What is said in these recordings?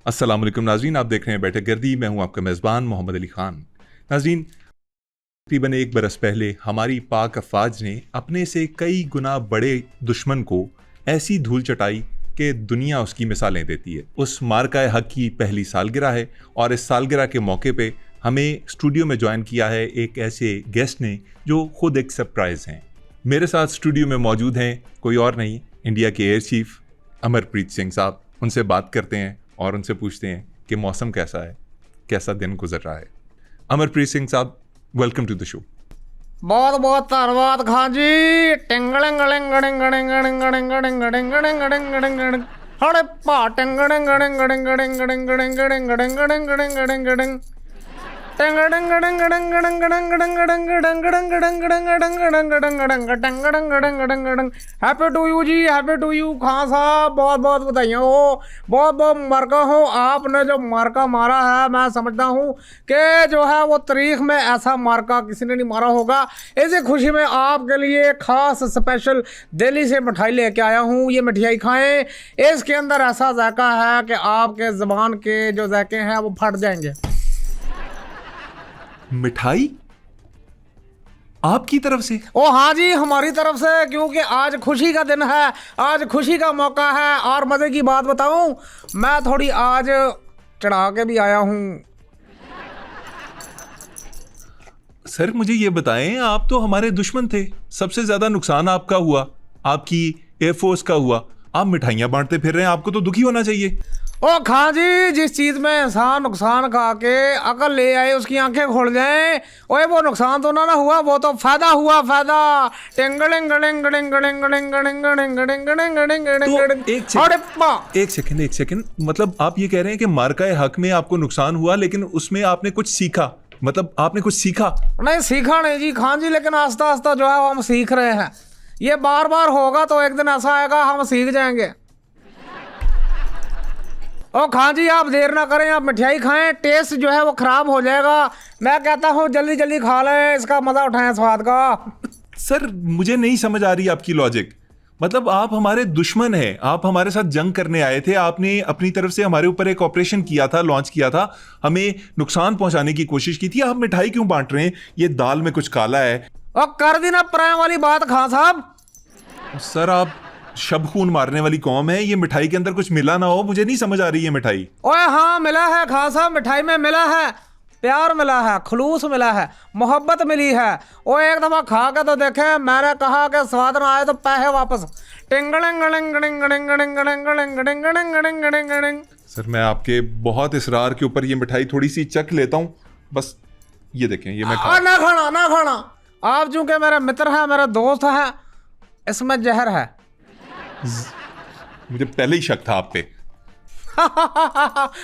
अस्सलाम वालेकुम नाज़रीन, आप देख रहे हैं बैठक गर्दी। मैं हूं आपका मेज़बान मोहम्मद अली ख़ान। नाज़रीन, तकरीबन 1 बरस पहले हमारी पाक अफ़वाज ने अपने से कई गुना बड़े दुश्मन को ऐसी धूल चटाई कि दुनिया उसकी मिसालें देती है। उस मार्का हक़ की पहली सालगिरह है और इस सालगिरह के मौके पे हमें स्टूडियो में ज्वाइन किया है एक ऐसे गेस्ट ने जो ख़ुद एक सरप्राइज़ हैं। मेरे साथ स्टूडियो में मौजूद हैं कोई और नहीं, इंडिया के एयर चीफ अमरप्रीत सिंह साहब। उनसे बात करते हैं और उनसे पूछते हैं कि मौसम कैसा है, कैसा दिन गुजर रहा है। अमरप्रीत सिंह साहब, वेलकम टू द शो। बहुत बहुत धन्यवाद खान जी। हड़े पा happy to you ji, happy to you Khan साहब, बहुत बहुत बधाइयाँ हो, बहुत बहुत मुबारका हो। आपने जो मार्का मारा है, मैं समझता हूँ कि जो है वो तारीख में ऐसा मार्का किसी ने नहीं मारा होगा। इसी खुशी में आपके लिए खास स्पेशल दिल्ली से मिठाई लेके आया हूँ। ये मिठाई खाएं, इसके अंदर ऐसा जायका है कि आपके ज़बान के जो जायके हैं वो फट जाएंगे। मिठाई आपकी तरफ से? ओ हाँ जी, हमारी तरफ से, क्योंकि आज खुशी का दिन है, आज खुशी का मौका है। और मज़े की बात बताऊं, मैं थोड़ी आज चढ़ा के भी आया हूँ। सर मुझे ये बताएं, आप तो हमारे दुश्मन थे, सबसे ज्यादा नुकसान आपका हुआ, आपकी एयरफोर्स का हुआ। आप मिठाइयाँ बांटते फिर रहे हैं, आपको तो दुखी होना चाहिए। ओ खां जी, जिस चीज़ में इंसान नुकसान खा के अकल ले आए उसकी आंखें खुल जाएं, ओए वो नुकसान तो ना हुआ, वो तो फायदा हुआ, फायदा। एक सेकंड, मतलब आप ये कह रहे हैं कि मार्का हक में आपको नुकसान हुआ, लेकिन उसमें आपने कुछ सीखा? मतलब आपने कुछ सीखा? नहीं सीखा नहीं जी खान जी, लेकिन आस्ता आस्ता जो है वो हम सीख रहे हैं। ये बार बार होगा तो एक दिन ऐसा आएगा हम सीख जाएंगे। ओ खान जी, आप देर ना करें, आप मिठाई खाएं, टेस्ट जो है वो खराब हो जाएगा। मैं कहता हूँ जल्दी जल्दी खा लें, इसका मजा उठाएं स्वाद का। सर मुझे नहीं समझ आ रही आपकी लॉजिक। मतलब आप हमारे दुश्मन हैं, आप हमारे साथ जंग करने आए थे, आपने अपनी तरफ से हमारे ऊपर एक ऑपरेशन किया था, लॉन्च किया था, हमें नुकसान पहुंचाने की कोशिश की थी। आप मिठाई क्यों बांट रहे हैं? ये दाल में कुछ काला है। और कर दी ना प्राय वाली बात खान साहब। सर आप शब खून मारने वाली कौम है, ये मिठाई के अंदर कुछ मिला ना हो, मुझे नहीं समझ आ रही है मिठाई। ओए हाँ मिला है खान साहब, मिठाई में मिला है प्यार, मिला है खलूस, मिला है मोहब्बत मिली है। ओ एक दफा खा के तो देखें, मैंने कहा कि स्वाद ना आए तो पैसे वापस। सर मैं आपके बहुत इसरार के ऊपर ये मिठाई थोड़ी सी चख लेता हूँ, बस ये देखें, ये मैं खा। ना खाना, ना खाना। आप चूंकि मेरे मित्र हैं, मेरे दोस्त हैं, इसमें जहर है। मुझे पहले ही शक था आप पे।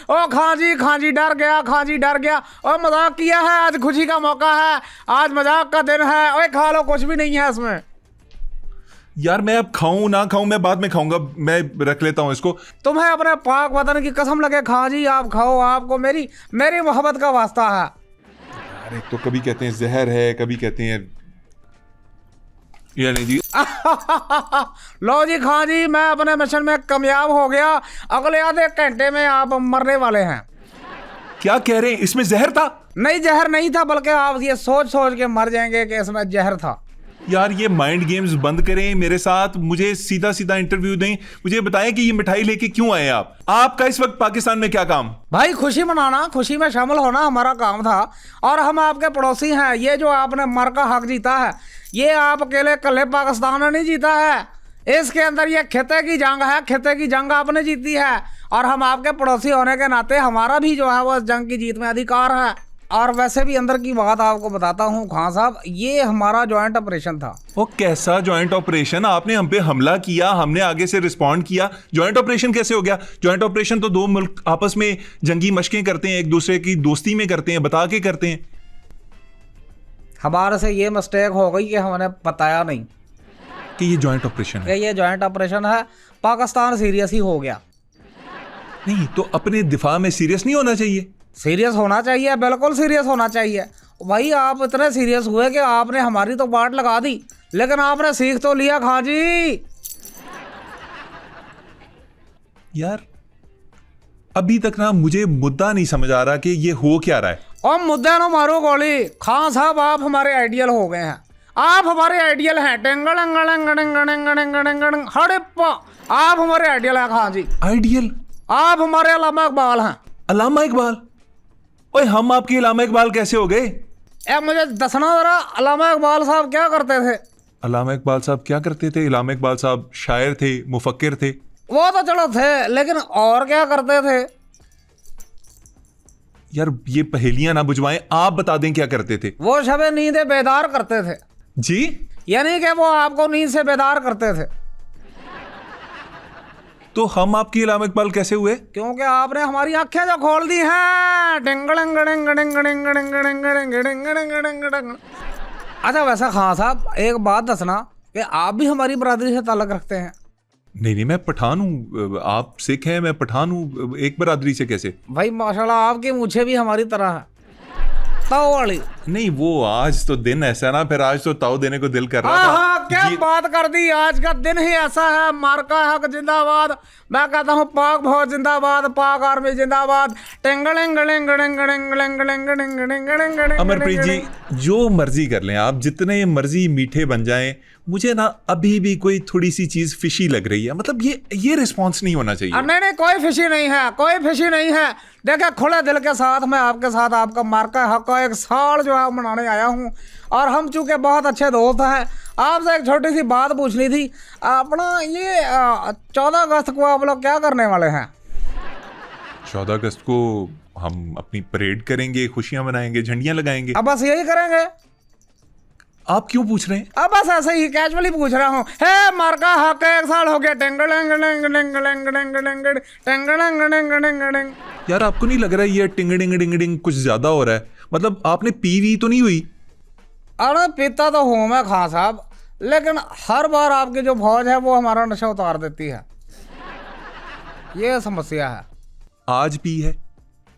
ओ खां जी डर गया, खां जी डर गया। और मजाक किया है, आज खुशी का मौका है, आज मजाक का दिन है। ओए खा लो, कुछ भी नहीं है इसमें। यार मैं अब खाऊं ना खाऊं, मैं बाद में खाऊंगा, मैं रख लेता हूं इसको। तुम्हें अपने पाक वतन की कसम लगे खां जी, आप खाओ, आपको मेरी मेरी मोहब्बत का वास्ता है। अरे तो कभी कहते हैं जहर है, कभी कहते हैं या नहीं जी। लो जी खां जी, मैं अपने मिशन में कामयाब हो गया। अगले आधे घंटे में आप मरने वाले हैं। क्या कह रहे हैं, इसमें जहर था? नहीं जहर नहीं था, बल्कि आप ये सोच सोच के मर जाएंगे कि इसमें जहर था। यार ये माइंड गेम्स बंद करें मेरे साथ, मुझे सीधा सीधा इंटरव्यू दें, मुझे बताएं कि ये मिठाई लेके क्यों आए आप? आपका इस वक्त पाकिस्तान में क्या काम? भाई खुशी मनाना, खुशी में शामिल होना हमारा काम था, और हम आपके पड़ोसी हैं। ये जो आपने मार्का हक जीता है, ये आप अकेले कल्ले पाकिस्तान ने नहीं जीता है, इसके अंदर ये खिते की जंग है, खिते की जंग आपने जीती है। और हम आपके पड़ोसी होने के नाते हमारा भी जो है वो इस जंग की जीत में अधिकार है। और वैसे भी अंदर की बात आपको बताता हूँ खान साहब, ये हमारा जॉइंट ऑपरेशन था। वो कैसा जॉइंट ऑपरेशन? आपने हम पे हमला किया, हमने आगे से रिस्पॉन्ड किया, जॉइंट ऑपरेशन कैसे हो गया? जॉइंट ऑपरेशन तो दो मुल्क आपस में जंगी मशकें करते हैं, एक दूसरे की दोस्ती में करते हैं, बता के करते हैं। हमारे से ये मिस्टेक हो गई कि हमने बताया नहीं कि ये जॉइंट ऑपरेशन है। ये जॉइंट ऑपरेशन है, पाकिस्तान सीरियस ही हो गया। नहीं तो अपने दिफा में सीरियस नहीं होना चाहिए? सीरियस होना चाहिए, बिल्कुल सीरियस होना चाहिए। भाई आप इतने सीरियस हुए कि आपने हमारी तो बाट लगा दी, लेकिन आपने सीख तो लिया खां जी। यार अभी तक ना मुझे मुद्दा नहीं समझ आ रहा कि ये हो क्या रहा है। और मुद्दे न मारो गोली। खान साहब आप हमारे आइडियल हो गए हैं, आप हमारे आइडियल हैं। हड़प्पा आप हमारे आइडियल हैं खान जी। आइडियल? आप हमारे अल्लामा इकबाल हैं। अल्लामा इकबाल? ओए हम आपके अल्लामा इकबाल कैसे हो गए? मुझे दसना जरा, अल्लामा इकबाल साहब क्या करते थे? अल्लामा इकबाल साहब क्या करते थे? अल्लामा इकबाल साहब शायर थे, मुफक्किर थे। वो तो चलो थे, लेकिन और क्या करते थे? यार ये पहेलियां ना बुझवाएं, आप बता दें क्या करते थे। वो शबे नींदे बेदार करते थे जी? यानी कि वो आपको नींद से बेदार करते थे। तो हम आपके अल्लामा इकबाल कैसे हुए? क्योंकि आपने हमारी आंखें जो खोल दी हैं। अच्छा वैसा खान साहब एक बात दसना कि आप भी हमारी बरादरी से ताल्लुक रखते हैं? नहीं नहीं, मैं पठान हूँ, आप सिख हैं, मैं पठान हूँ, एक बरादरी से कैसे? भाई माशाल्लाह आपकी मुझे भी हमारी तरह है, ताऊ वाली। नहीं वो आज तो दिन ऐसा ना, फिर आज तो ताऊ देने को दिल कर रहा था। हाँ क्या बात कर दी, आज का दिन ही ऐसा है। मार्का हक जिंदाबाद, मैं कहता हूँ पाक फौज जिंदाबाद, पाक आर्मी जिंदाबाद। अमरप्रीत जी जो मर्जी कर लें आप, जितने मर्जी मीठे बन जाएं, मुझे ना अभी भी कोई थोड़ी सी चीज फिशी लग रही है। मतलब ये रिस्पॉन्स नहीं होना चाहिए। नहीं नहीं कोई फिशी नहीं है, कोई फिशी नहीं है। देखिए खुले दिल के साथ मैं आपके साथ आपका मार्का हक का एक साल जो है मनाने आया हूँ, और हम चूंकि बहुत अच्छे दोस्त हैं। आपसे एक छोटी सी बात पूछनी थी। अपना ये 14 अगस्त को आप लोग क्या करने वाले हैं? 14 अगस्त को हम अपनी परेड करेंगे, खुशियां मनाएंगे, झंडियां लगाएंगे। अब बस यही करेंगे? आप क्यों पूछ रहे हैं? अब बस ऐसे ही कैजुअली पूछ रहा हूँ। हे मार्का हक एक साल हो गया। यार आपको नहीं लग रहा है ये टिंग डिंग डिंग डिंग कुछ ज्यादा हो रहा है? मतलब आपने पीवी तो नहीं हुई? अरे पीता तो हूँ मैं खान साहब, लेकिन हर बार आपकी जो फौज है वो हमारा नशा उतार देती है, ये समस्या है। आज पी है?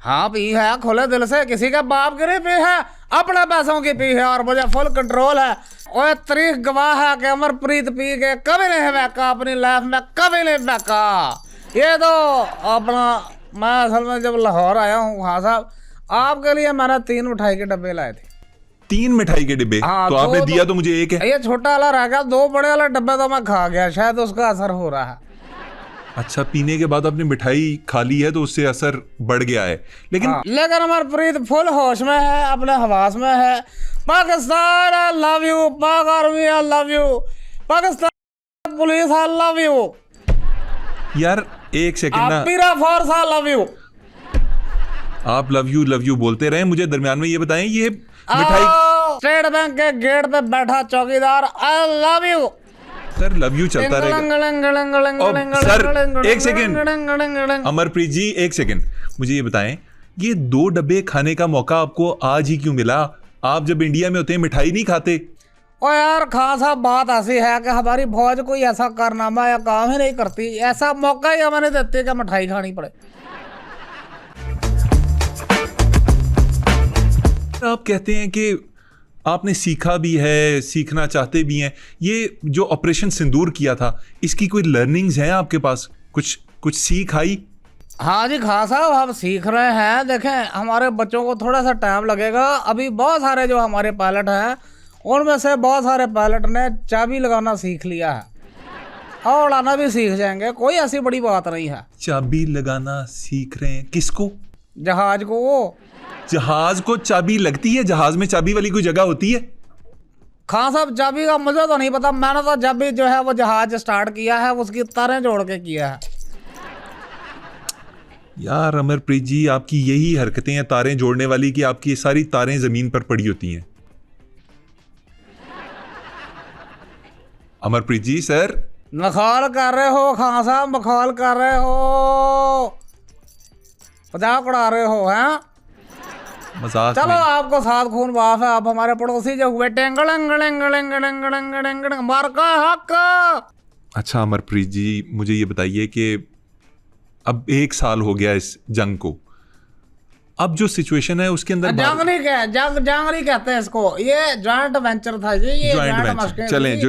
हाँ पी है, खुले दिल से, किसी के बाप की नहीं पी है, अपने पैसों की पी है, और मुझे फुल कंट्रोल है। और तारीख गवाह है कि अमरप्रीत पी के कभी नहीं बहका, अपनी लाइफ में कभी नहीं बहका। ये तो अपना मैं असल में जब लाहौर आया हूँ खान साहब, आपके लिए मैंने 3 मिठाई के डब्बे लाए थे। 3 मिठाई के डिब्बे? हाँ, तो आपने दिया तो मुझे एक है। ये छोटा वाला रह गया, 2 बड़े वाले डब्बे तो मैं खा गया, शायद उसका असर हो रहा है। अच्छा पीने के बाद आपने मिठाई खा ली है तो उससे असर बढ़ गया है। लेकिन लेकिन अमरप्रीत फुल होश में है, अपने हवास में है। पाकिस्तान आई लव यू, पाक army I love you, Pakistan police I love you. यार एक सेकंड ना, पीरा फोर्स आई लव यू। आप लव यू बोलते रहे, मुझे दरमियान में ये बताएं, ये मिठाई स्टेट बैंक के गेट पे बैठा चौकीदार I love you. Sir love you चलता रहेगा। सर एक सेकंड, अमरप्रीत जी एक सेकंड, मुझे ये बताएं, ये 2 डब्बे खाने का मौका आपको आज ही क्यों मिला? आप जब इंडिया में होते हैं मिठाई नहीं खाते? ओ यार खान साहब बात ऐसी है कि हमारी फौज कोई ऐसा कारनामा या काम ही नहीं करती, ऐसा मौका ही हमें नहीं देती कि मिठाई खानी पड़े। आप कहते हैं कि आपने सीखा भी है, सीखना चाहते भी हैं। ये जो ऑपरेशन सिंदूर किया था, इसकी कोई लर्निंग्स हैं आपके पास? कुछ सीख आई? हाँ जी खान साहब हम सीख रहे हैं। देखें हमारे बच्चों को थोड़ा सा टाइम लगेगा। अभी बहुत सारे जो हमारे पायलट हैं उनमें से बहुत सारे पायलट ने चाबी लगाना सीख लिया है, और उड़ाना भी सीख जाएंगे, कोई ऐसी बड़ी बात नहीं है। चाबी लगाना सीख रहे हैं? किसको? जहाज को। जहाज को चाबी लगती है? जहाज में चाबी वाली कोई जगह होती है? खान साहब चाबी का मुझे तो नहीं पता, मैंने तो जब भी जो है वो जहाज स्टार्ट किया है उसकी तारें जोड़ के किया है। यार अमरप्रीत जी आपकी यही हरकतें हैं तारें जोड़ने वाली, कि आपकी सारी तारें जमीन पर पड़ी होती हैं। अमरप्रीत जी सर मखौल कर रहे हो खान साहब, मखौल कर रहे हो, मजाक उड़ा रहे हो हैं? मजाक चलो नहीं। आपको साथ खून माफ है, आप हमारे पड़ोसी जो हुए मार्का हक। अच्छा अमरप्रीत जी मुझे ये बताइए कि अब 1 साल हो गया इस जंग को, अब जो सिचुएशन है उसके अंदर जंग नहीं कह जंग नहीं कहते हैं इसको, ये जॉइंट वेंचर था जी, ये जॉइंट वेंचर चलें,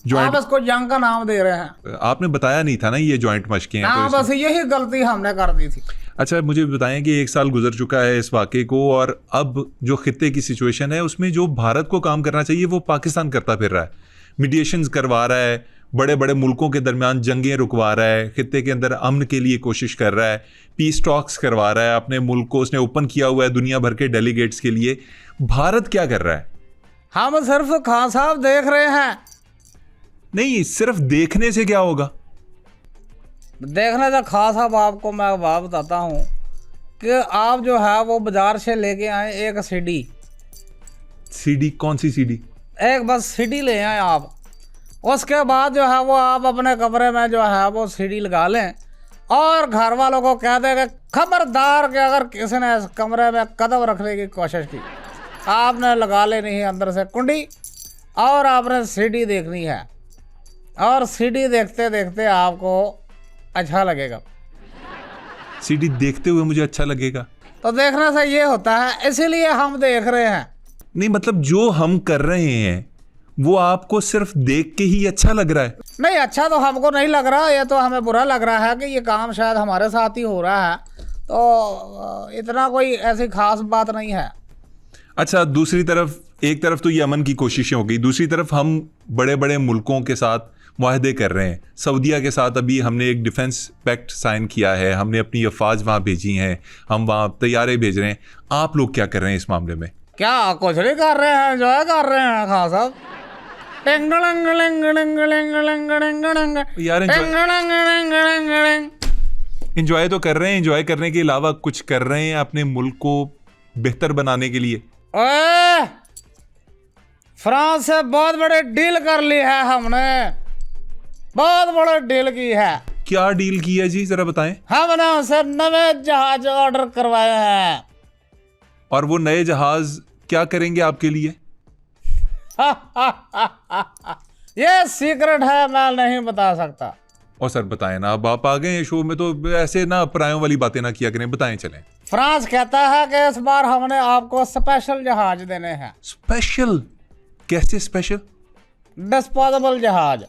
जो आप इसको जंग का नाम दे रहे हैं। आपने बताया नहीं था ना ये जॉइंट मशकें हैं, हाँ तो बस यही गलती हमने कर दी थी। अच्छा, मुझे बताएं कि 1 साल गुजर चुका है इस वाक़े को, और अब जो खित्ते की सिचुएशन है उसमें जो भारत को काम करना चाहिए वो पाकिस्तान करता फिर रहा है। मीडिएशंस करवा रहा है, बड़े बड़े मुल्कों के दरमियान जंगें रुकवा रहा है, खित्ते के अंदर अमन के लिए कोशिश कर रहा है, पीस टॉक्स करवा रहा है, अपने मुल्क को उसने ओपन किया हुआ है दुनिया भर के डेलीगेट्स के लिए। भारत क्या कर रहा है? हम सिर्फ खान साहब देख रहे हैं। नहीं, सिर्फ देखने से क्या होगा? देखने से खान साहब आपको मैं बात बताता हूँ कि आप जो है वो बाजार से लेके आए एक सीडी। सीडी? कौन सी सीडी? एक बस सीडी ले आए आप। उसके बाद जो है वो आप अपने कमरे में जो है वो सीडी लगा लें और घर वालों को कह दें कि खबरदार कि अगर किसी ने इस कमरे में कदम रखने की कोशिश की, आपने लगा लेनी है अंदर से कुंडी और आपने सीडी देखनी है, और सीडी देखते देखते आपको अच्छा लगेगा। सीडी देखते हुए मुझे अच्छा लगेगा? तो देखने से ये होता है, इसीलिए हम देख रहे हैं। नहीं, मतलब जो हम कर रहे हैं वो आपको सिर्फ देख के ही अच्छा लग रहा है? नहीं, अच्छा तो हमको नहीं लग रहा, ये तो हमें बुरा लग रहा है कि ये काम शायद हमारे साथ ही हो रहा है, तो इतना कोई ऐसी खास बात नहीं है। अच्छा, दूसरी तरफ, एक तरफ तो ये अमन की कोशिशें हो गई, दूसरी तरफ हम बड़े बड़े मुल्कों के साथ मुआहदे कर रहे हैं। सऊदीया के साथ अभी हमने एक डिफेंस पैक्ट साइन किया है, हमने अपनी अफवाज वहाँ भेजी हैं, हम वहाँ तैयारे भेज रहे हैं। आप लोग क्या कर रहे हैं इस मामले में? क्या कुछ नहीं कर रहे हैं, एंजॉय कर रहे हैं खान साहब। यार एंजॉय तो कर रहे हैं, एंजॉय करने के अलावा कुछ कर रहे हैं अपने मुल्क को बेहतर बनाने के लिए। ओए, फ्रांस से बहुत बड़ी डील कर ली है हमने, बहुत बड़ी डील की है। क्या डील की है जी, जरा बताएं। हमने उनसे नए जहाज ऑर्डर करवाए हैं। और वो नए जहाज क्या करेंगे आपके लिए? ये सीक्रेट है, मैं नहीं बता सकता। और सर बताएं ना, अब आप आ गए हैं शो में तो ऐसे ना परायों वाली बातें ना किया करें, बताएं चलें। फ्रांस कहता है कि इस बार हमने आपको स्पेशल जहाज देने हैं। स्पेशल? कैसे स्पेशल? डिस्पोजेबल जहाज।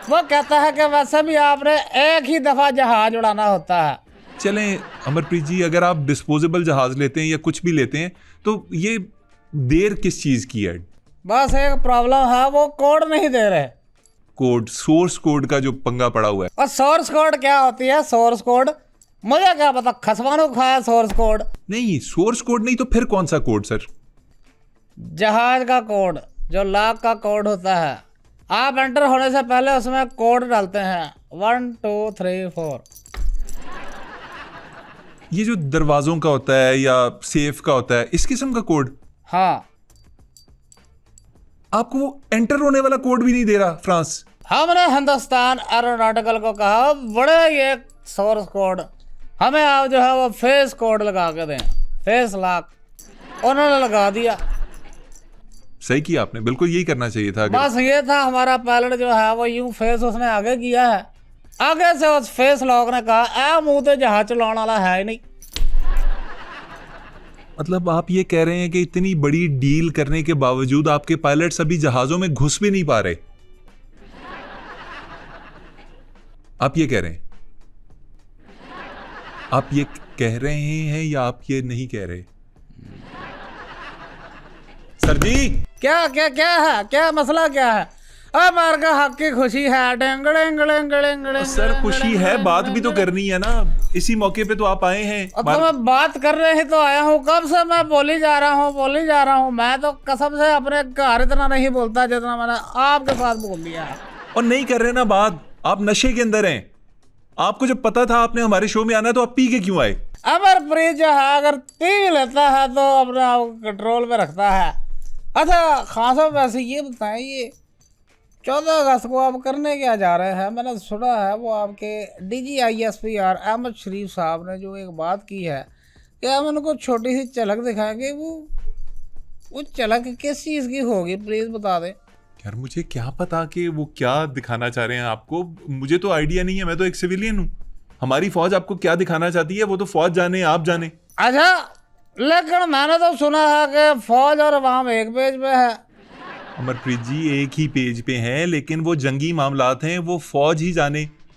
वो कहता है कि वैसे भी आपने एक ही दफा जहाज उड़ाना होता है। चलें अमरप्रीत जी, अगर आप डिस्पोजेबल जहाज लेते हैं या कुछ भी लेते हैं तो ये देर किस चीज की है? बस एक प्रॉब्लम है, वो कोड नहीं दे रहे। कोड? सोर्स कोड का जो पंगा पड़ा हुआ है। और सोर्स कोड क्या होती है? सोर्स कोड मुझे क्या पता, खसवानो खाया सोर्स कोड। नहीं, सोर्स कोड नहीं तो फिर कौन सा कोड सर? जहाज का कोड, जो लॉक का कोड होता है। आप एंटर होने से पहले उसमें कोड डालते हैं 1 2 3 4। ये जो दरवाजों का होता है या सेफ का होता है, इस किस्म का कोड? हाँ। आपको वो एंटर होने वाला कोड भी नहीं दे रहा फ्रांस? हमने हिंदुस्तान एरोनॉटिकल को कहा बड़े ये सोर्स कोड हमें आप जो है वो फेस कोड लगा के दें, फेस लॉक। उन्होंने लगा दिया। सही किया आपने, बिल्कुल यही करना चाहिए था। बस ये था, हमारा पायलट जो है वो यूं फेस उसने आगे किया है, आगे से उस फेस लॉक ने कहा ए मुंह तो जहाज चलाने वाला है ही नहीं। मतलब आप ये कह रहे हैं कि इतनी बड़ी डील करने के बावजूद आपके पायलट्स अभी जहाजों में घुस भी नहीं पा रहे? आप ये कह रहे हैं? आप ये कह रहे हैं या आप ये नहीं कह रहे? सर जी, क्या क्या क्या है, क्या मसला क्या है? अमेरिका हक की खुशी है। सर खुशी है, बात भी तो करनी है ना, इसी मौके पे तो आप आए हैं। तो मैं बात करने ही तो आया हूँ, कब से मैं बोली जा रहा हूँ। मैं तो कसम से अपने घर इतना नहीं बोलता जितना मैंने आपके साथ बोल दिया है। और नहीं कर रहे ना बात, आप नशे के अंदर हैं। आपको जब पता था आपने हमारे शो में आना है तो आप पी के क्यों आए? अमरप्रीत जो है अगर पी लेता है तो अपने आप कंट्रोल में रखता है। अच्छा खान साहब, वैसे ये बताएं, ये 14 अगस्त को आप करने क्या जा रहे हैं? मैंने सुना है वो आपके DGISPR अहमद शरीफ साहब ने जो एक बात की है कि हम उनको छोटी सी झलक दिखाएंगे। वो झलक किस चीज़ की होगी, प्लीज़ बता दें। यार मुझे क्या पता कि वो क्या दिखाना चाह रहे हैं आपको, मुझे तो आइडिया नहीं है, मैं तो एक सिविलियन हूँ। हमारी फौज आपको क्या दिखाना चाहती है वो तो फौज जाने, आप जाने। अच्छा, लेकिन मैंने तो सुना है कि फौज और अवाम एक पेज पे है। अमरप्रीत जी, एक ही पेज पे हैं, लेकिन वो जंगी मामलात हैं, वो फौज ही जाने,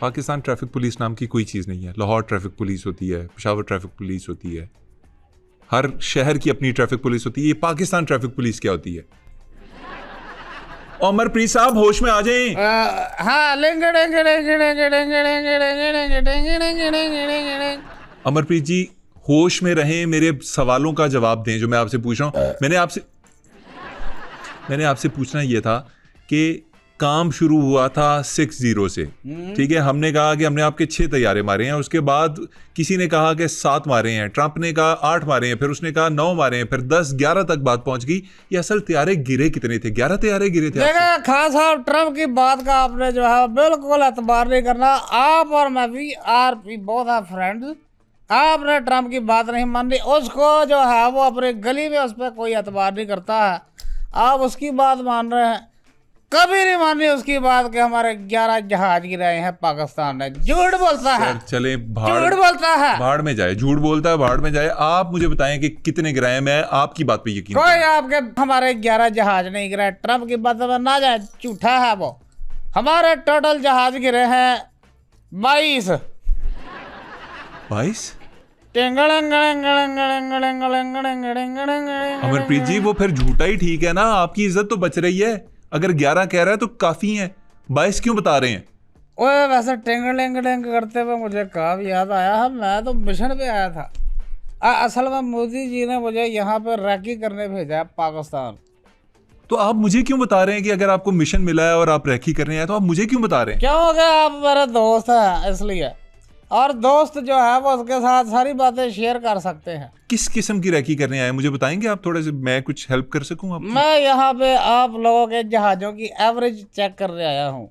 पाकिस्तान ट्रैफिक पुलिस नाम की कोई चीज़ नहीं है। लाहौर ट्रैफिक पुलिस होती है, पेशावर ट्रैफिक पुलिस होती है, हर शहर की अपनी ट्रैफिक पुलिस होती है। ये पाकिस्तान ट्रैफिक पुलिस क्या होती है? अमरप्रीत साहब होश में आ जाएं। हाँ, अमरप्रीत जी होश में रहें, मेरे सवालों का जवाब दें जो मैं आपसे पूछ रहा हूँ। मैंने आपसे पूछना ये था कि काम शुरू हुआ था 6-0 से, ठीक है। हमने कहा कि हमने आपके 6 तैयारे मारे हैं, उसके बाद किसी ने कहा कि 7 मारे हैं, ट्रंप ने कहा 8 मारे हैं, फिर उसने कहा 9 मारे हैं, फिर 10-11 तक बात पहुंच गई। ये असल तैयारे गिरे कितने थे? 11 तैयारे गिरे थे। देखा खान साहब, ट्रंप की बात का आपने जो है बिल्कुल एतबार नहीं करना। आप और मैं भी बोथ आर फ्रेंड्स। आपने ट्रंप की बात नहीं मानी, उसको जो है वो अपनी गली में उस पर कोई एतबार नहीं करता है। आप उसकी बात मान रहे हैं, कभी नहीं मानी उसकी बात कि हमारे 11 जहाज गिराए हैं पाकिस्तान ने। झूठ बोलता है, चले झूठ बोलता है, भाड़ में जाए, झूठ बोलता है, भाड़ में जाए। आप मुझे बताएं कि कितने गिराए। मैं आपकी बात पे यकीन कोई आपके हमारे 11 जहाज नहीं गिराए। ट्रंप की बात में ना जाए, झूठा है वो। हमारे टोटल जहाज गिरे हैं 22। 22? अमरप्रीत जी वो फिर झूठा ही ठीक है ना, आपकी इज्जत तो बच रही है। अगर 11 कह रहा है तो काफी है, 22 क्यों बता रहे हैं? ओए वैसे टेंग करते हुए मुझे काम याद आया है, मैं तो मिशन पे आया था। असल में मोदी जी ने मुझे यहाँ पे रैकी करने भेजा है पाकिस्तान। तो आप मुझे क्यों बता रहे हैं कि अगर आपको मिशन मिला है और आप रैकी करने आए तो आप मुझे क्यों बता रहे हैं? क्योंकि आप मेरे दोस्त हैं इसलिए, और दोस्त जो है वो उसके साथ सारी बातें शेयर कर सकते हैं। किस किस्म की रैकी करने आए मुझे बताएंगे आप थोड़े से, मैं कुछ हेल्प कर सकूं आपकी? मैं यहाँ पे आप लोगों के जहाज़ों की एवरेज चेक करने आया हूँ।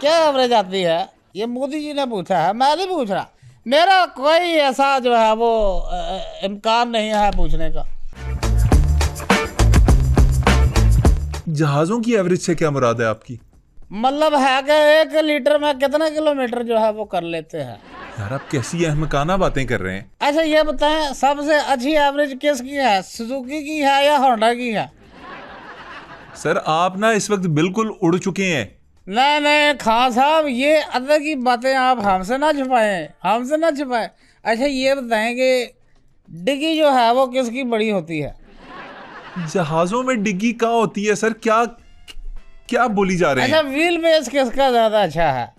क्या एवरेज आती है ये मोदी जी ने पूछा है, मैं नहीं पूछ रहा। मेरा कोई ऐसा जो है वो इम्कान नहीं है पूछने का। जहाजों की एवरेज से क्या मुराद है आपकी? मतलब है कि 1 लीटर में कितने किलोमीटर जो है वो कर लेते हैं। यार आप कैसी अहमकाना बातें कर रहे हैं। अच्छा ये बताएं, सबसे अच्छी एवरेज किसकी है, सुजुकी की है या होंडा की है? सर आप ना इस वक्त बिल्कुल उड़ चुके हैं। नहीं खान साहब, ये अंदर की बातें आप हमसे ना छुपाएं। अच्छा ये बताएं कि डिग्गी जो है वो किसकी बड़ी होती है? जहाजों में डिग्गी कहाँ होती है सर? क्या क्या बोली जा रहे हैं? अच्छा व्हील बेस किसका ज्यादा अच्छा है?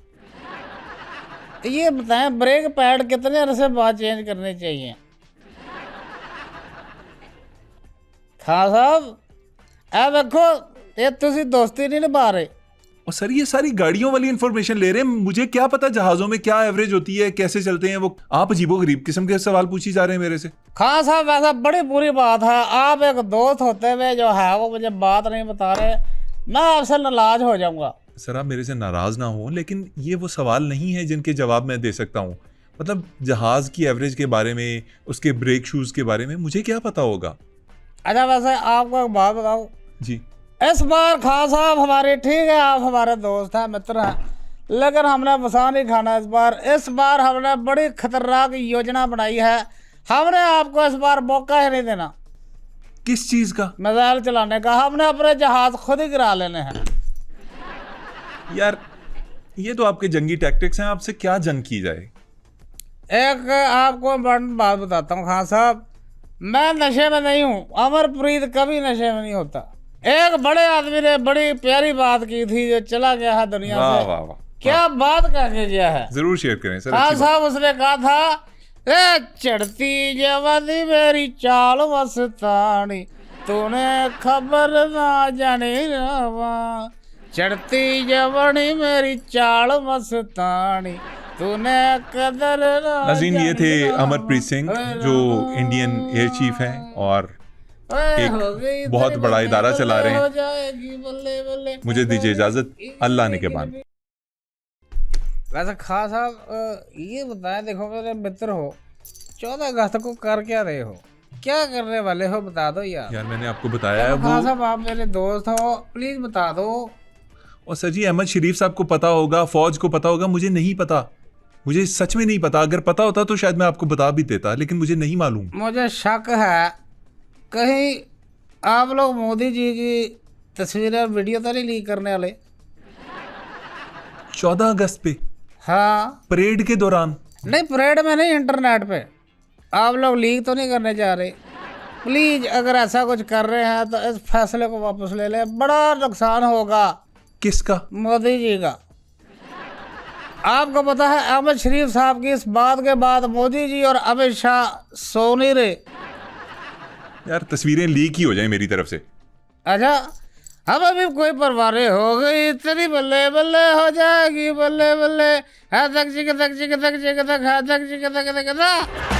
ये बताएं, ब्रेक पैड कितने अरसे बाद चेंज करने चाहिए? खान साहब ऐ देखो, ये तुसी दोस्ती नहीं निभा रहे। और सर ये सारी गाड़ियों वाली इंफॉर्मेशन ले रहे हैं, मुझे क्या पता जहाजों में क्या एवरेज होती है, कैसे चलते हैं वो? आप अजीबोगरीब किस्म के सवाल पूछी जा रहे हैं मेरे से। खान साहब वैसा बड़ी बुरी बात है, आप एक दोस्त होते हुए जो है वो मुझे बात नहीं बता रहे, मैं आपसे नाराज हो जाऊंगा। सर आप मेरे से नाराज ना हो, लेकिन ये वो सवाल नहीं है जिनके जवाब मैं दे सकता हूँ। मतलब जहाज की एवरेज के बारे में, उसके ब्रेक शूज के बारे में मुझे क्या पता होगा। अच्छा वैसे आपको एक बात बताऊं, जी इस बार खान साहब हमारे, ठीक है आप हमारे दोस्त हैं, मित्र हैं, लेकिन हमने बसा नहीं खाना इस बार। इस बार हमने बड़ी खतरनाक योजना बनाई है। हमने आपको इस बार मौका ही नहीं देना किस चीज का? मिसाइल चलाने का। हमने अपने जहाज खुद ही गिरा लेने हैं। यार ये तो आपके जंगी टैक्टिक्स हैं, आपसे क्या जंग की जाए। एक आपको इम्पोर्टेंट बात बताता हूँ खान साहब, मैं नशे में नहीं हूँ, अमरप्रीत कभी नशे में नहीं होता। एक बड़े आदमी ने बड़ी प्यारी बात की थी जो चला गया है दुनिया वाह से। वाह वाह, क्या बात कह के गया है जरूर शेयर करें सर। खान अच्छी साहब, उसने कहा था ए चढ़ती जवानी मेरी चाल मस्तानी, तूने खबर ना जाने रवा, चढ़ती जवानी मेरी चाल मस्तानी, तूने कदर ना नाज़रीन, ये थे जाने अमरप्रीत सिंह जो इंडियन एयर चीफ हैं और एक बहुत बड़ा इदारा चला रहे हैं। मुझे दीजिए इजाजत, अल्लाह ने के बाद। वैसे खान साहब ये बताया, देखो मेरे मित्र हो, 14 अगस्त को कर क्या रहे हो, क्या करने वाले हो, बता दो यार। यार मैंने आपको बताया है खान वो, साहब आप मेरे दोस्त हो, प्लीज बता दो। और सर जी अहमद शरीफ साहब को पता होगा, फौज को पता होगा, मुझे नहीं पता, मुझे सच में नहीं पता। अगर पता होता तो शायद मैं आपको बता भी देता, लेकिन मुझे नहीं मालूम। मुझे शक है कहीं आप लोग मोदी जी की तस्वीरें वीडियो तो नहीं लीक करने वाले। 14 अगस्त पे हाँ परेड के दौरान? नहीं, परेड में नहीं, इंटरनेट पे आप लोग लीक तो नहीं करने जा रहे। प्लीज अगर ऐसा कुछ कर रहे हैं तो इस फैसले को वापस ले लें, बड़ा नुकसान होगा। किसका? मोदी जी का। आपको पता है अहमद शरीफ साहब की इस बात के बाद मोदी जी और अमित शाह सो नहीं रहे। यार तस्वीरें लीक ही हो जाए मेरी तरफ से। अच्छा अब अभी कोई परवाह हो गई, इतनी बल्ले बल्ले हो जाएगी, बल्ले बल्ले है तक जिक तक जिक तक जिक तक है तक जिक तक तक